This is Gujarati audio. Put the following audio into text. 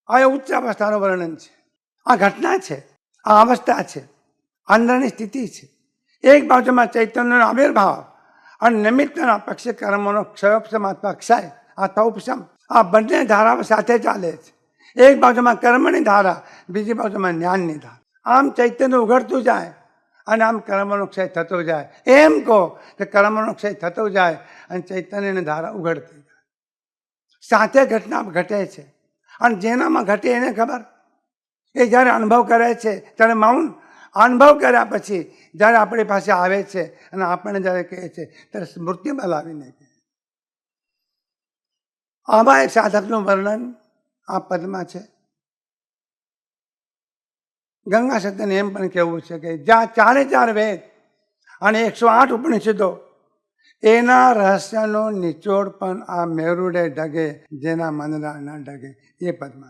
આ ઉચ્ચ અવસ્થાનું વર્ણન છે. આ ઘટના છે, આ અવસ્થા છે, અંદરની સ્થિતિ છે. એક બાજુમાં ચૈતન્યનો આવિર્ભાવ અને નિમિત્તના પક્ષે કર્મોનો ક્ષયોપશમ અથવા ક્ષય અથવા ઉપશમ, આ બંને ધારાઓ સાથે ચાલે છે. એક બાજુમાં કર્મની ધારા, બીજી બાજુમાં જ્ઞાનની ધારા. આમ ચૈતન્ય ઉઘડતું જાય અને આમ કર્મનો ક્ષય થતો જાય. એમ કહો કે કર્મનો ક્ષય થતો જાય અને ચૈતન્યની ધારા ઉઘડતી જાય. સાથે ઘટના ઘટે છે. અને જેનામાં ઘટે એને ખબર. એ જ્યારે અનુભવ કરે છે ત્યારે મૌન, અનુભવ કર્યા પછી જ્યારે આપણી પાસે આવે છે અને આપણને જ્યારે કહે છે ત્યારે સ્મૃતિ બોલાવીને કહે. આમાં એક સાધકનું વર્ણન આ પદમાં છે. ગંગા સત્યને એમ પણ કહેવું છે કે જ્યાં 4 વેદ અને 108 ઉપનિષદો, એના રહસ્યનો નિચોડ પણ આ મેરુડે ડગે જેના મનડા ન ડગે, એ પદમાં.